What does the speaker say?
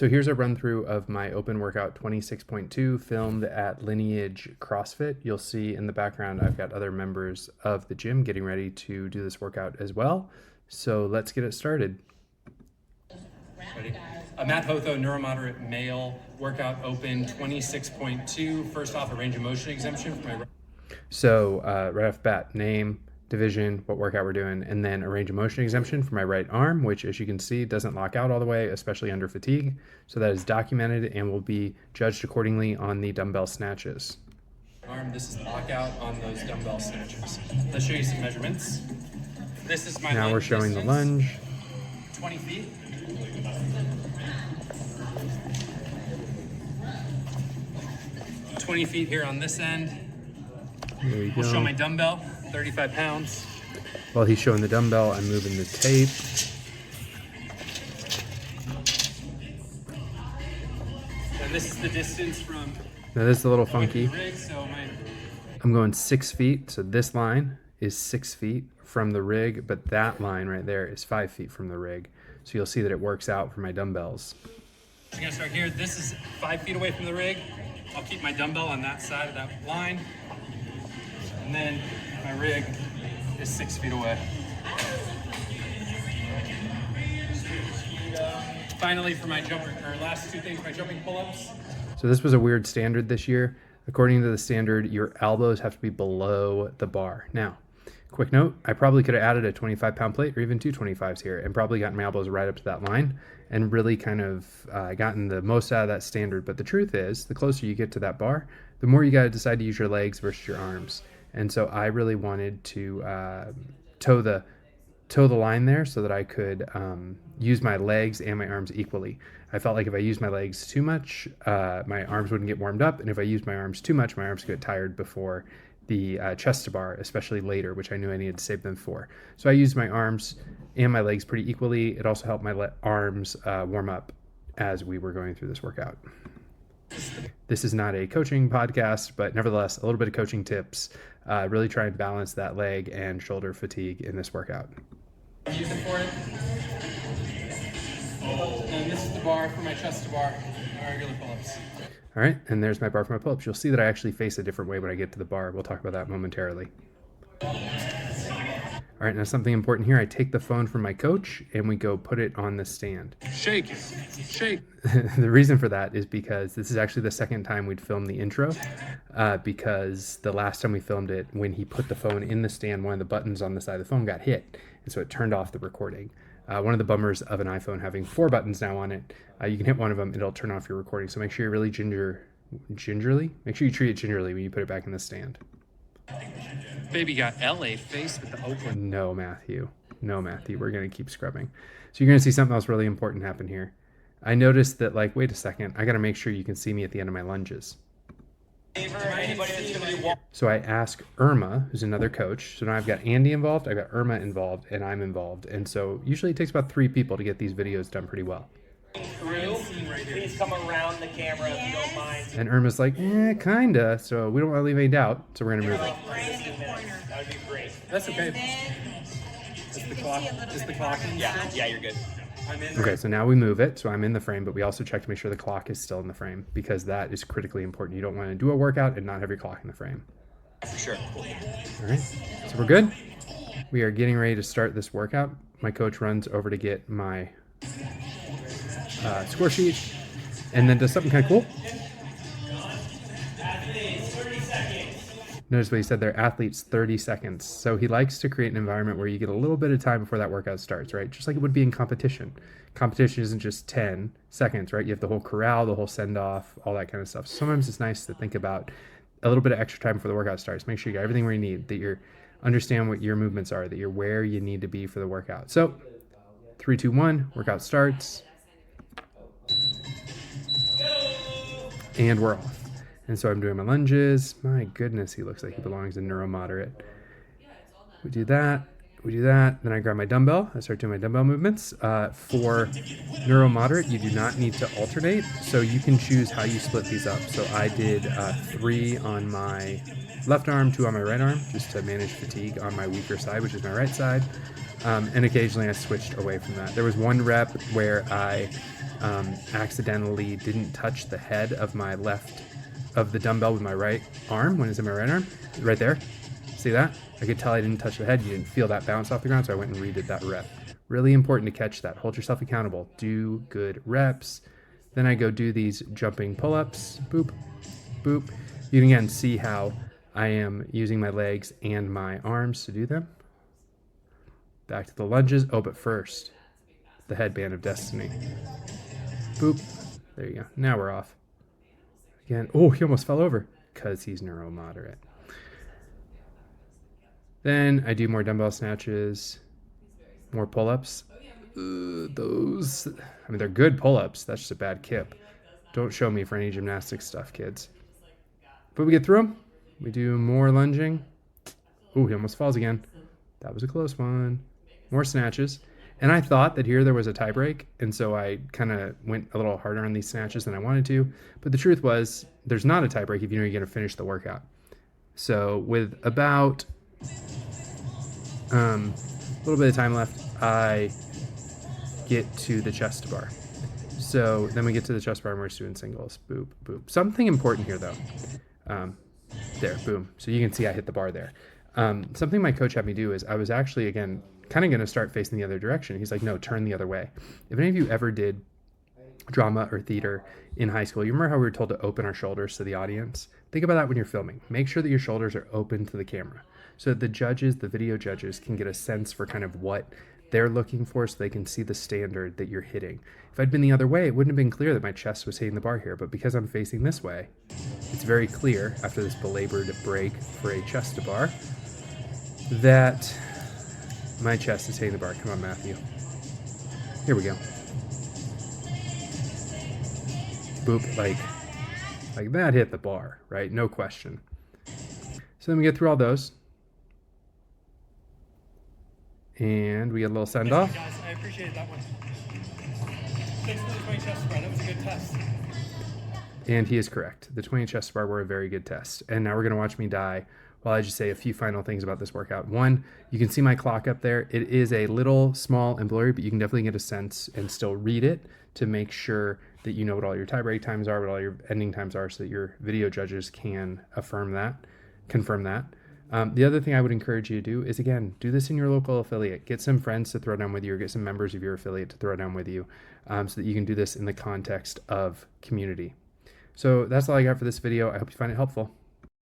So here's a run through of my open workout 26.2 filmed at Lineage CrossFit. You'll see in the background I've got other members of the gym getting ready to do this workout as well. So let's get it started. Ready? Matt Hotho, Neuro Moderate Male, workout open 26.2. First off, a range of motion exemption for my... So right off the bat, name, division, what workout we're doing, and then a range of motion exemption for my right arm, which as you can see doesn't lock out all the way, especially under fatigue. So that is documented and will be judged accordingly on the dumbbell snatches. Arm, this is lockout on those dumbbell snatches. Let's show you some measurements. This is my Now we're showing the lunge. 20 feet. .20 feet here on this end. There you go. We'll show my dumbbell, 35 pounds. While he's showing the dumbbell, I'm moving the tape. And this is the distance from... Now this is a little funky. Rig, so I'm going 6 feet, so this line is 6 feet from the rig, but that line right there is 5 feet from the rig. So you'll see that it works out for my dumbbells. I'm gonna start here. This is 5 feet away from the rig. I'll keep my dumbbell on that side of that line. And then my rig is 6 feet away. Finally, for my jumper, or last two things, my jumping pull-ups. So this was a weird standard this year. According to the standard, your elbows have to be below the bar. Now, quick note, I probably could have added a 25-pound plate or even two 25s here and probably gotten my elbows right up to that line and really kind of gotten the most out of that standard. But the truth is, the closer you get to that bar, the more you got to decide to use your legs versus your arms. And so I really wanted to toe the line there so that I could use my legs and my arms equally. I felt like if I used my legs too much, my arms wouldn't get warmed up. And if I used my arms too much, my arms could get tired before the chest to bar, especially later, which I knew I needed to save them for. So I used my arms and my legs pretty equally. It also helped my arms warm up as we were going through this workout. This is not a coaching podcast, but nevertheless, a little bit of coaching tips. Really try and balance that leg and shoulder fatigue in this workout. I'm using for it. And this is the bar for my chest to bar, my regular pull-ups. All right, and there's my bar for my pull-ups. You'll see that I actually face a different way when I get to the bar. We'll talk about that momentarily. All right, now something important here. I take the phone from my coach and we go put it on the stand. Shake, shake. The reason for that is because this is actually the second time we'd filmed the intro because the last time we filmed it, when he put the phone in the stand, one of the buttons on the side of the phone got hit, and so it turned off the recording. One of the bummers of an iPhone having 4 buttons now on it, you can hit one of them, it'll turn off your recording. So make sure you really gingerly, make sure you treat it gingerly when you put it back in the stand. Baby got LA face with the Oakland. No, Matthew. We're going to keep scrubbing. So you're going to see something else really important happen here. I noticed that, like, wait a second, I got to make sure you can see me at the end of my lunges. So I ask Irma, who's another coach. So now I've got Andy involved, I've got Irma involved, and I'm involved. And so usually it takes about 3 people to get these videos done pretty well. Please come around the camera if you don't mind. And Irma's like, kinda. So we don't want to leave any doubt. So we're going to move it. That would be great. That's okay. Is the clock in? Yeah, you're good. I'm in. Okay, so now we move it. So I'm in the frame, but we also check to make sure the clock is still in the frame because that is critically important. You don't want to do a workout and not have your clock in the frame. For sure. All right, so we're good. We are getting ready to start this workout. My coach runs over to get my score sheet and then does something kind of cool. Notice what he said there, athletes 30 seconds. So he likes to create an environment where you get a little bit of time before that workout starts, right? Just like it would be in competition. Competition isn't just 10 seconds, right? You have the whole corral, the whole send-off, all that kind of stuff. So sometimes it's nice to think about a little bit of extra time before the workout starts. Make sure you got everything where you need, that you understand what your movements are, that you're where you need to be for the workout. So 3, 2, 1, workout starts. And we're off. And so I'm doing my lunges. My goodness, he looks like he belongs in Neuro Moderate. We do that. Then I grab my dumbbell. I start doing my dumbbell movements. For Neuro Moderate, you do not need to alternate. So you can choose how you split these up. So I did 3 on my left arm, 2 on my right arm, just to manage fatigue on my weaker side, which is my right side. And occasionally I switched away from that. There was one rep where I accidentally didn't touch the head of of the dumbbell with my right arm when it's in my right arm, right there. See that? I could tell I didn't touch the head. You didn't feel that bounce off the ground, so I went and redid that rep. Really important to catch that. Hold yourself accountable. Do good reps. Then I go do these jumping pull-ups. Boop, boop. You can again see how I am using my legs and my arms to do them. Back to the lunges. Oh, but first, the headband of destiny. Boop. There you go. Now we're off. Again. Oh, he almost fell over because he's neuro moderate. Then I do more dumbbell snatches, more pull-ups. Those, I mean, they're good pull-ups. That's just a bad kip. Don't show me for any gymnastics stuff, kids. But we get through them. We do more lunging. Ooh, he almost falls again. That was a close one. More snatches. And I thought that here there was a tie break, and so I kind of went a little harder on these snatches than I wanted to. But the truth was, there's not a tie break if you know you're going to finish the workout. So with about a little bit of time left, I get to the chest bar. So then we get to the chest bar and we're just doing singles. Boop, boop. Something important here though. There, boom. So you can see I hit the bar there. Something my coach had me do is I was actually, again, kind of going to start facing the other direction. He's like, no, turn the other way. If any of you ever did drama or theater in high school, you remember how we were told to open our shoulders to the audience? Think about that when you're filming. Make sure that your shoulders are open to the camera so that the judges, the video judges, can get a sense for kind of what they're looking for so they can see the standard that you're hitting. If I'd been the other way, it wouldn't have been clear that my chest was hitting the bar here, but because I'm facing this way, it's very clear after this belabored break for a chest to bar that my chest is hitting the bar. Come on, Matthew. Here we go. Boop, like that hit the bar, right? No question. So then we get through all those. And we get a little send off. Guys, I appreciated that one. Thanks for the 20 chest bar. That was a good test. And he is correct. The 20 chest bar were a very good test. And now we're going to watch me die while I just say a few final things about this workout. One, you can see my clock up there. It is a little small and blurry, but you can definitely get a sense and still read it to make sure that you know what all your tie break times are, what all your ending times are, so that your video judges can confirm that. The other thing I would encourage you to do is, again, do this in your local affiliate. Get some friends to throw down with you or get some members of your affiliate to throw down with you so that you can do this in the context of community. So that's all I got for this video. I hope you find it helpful.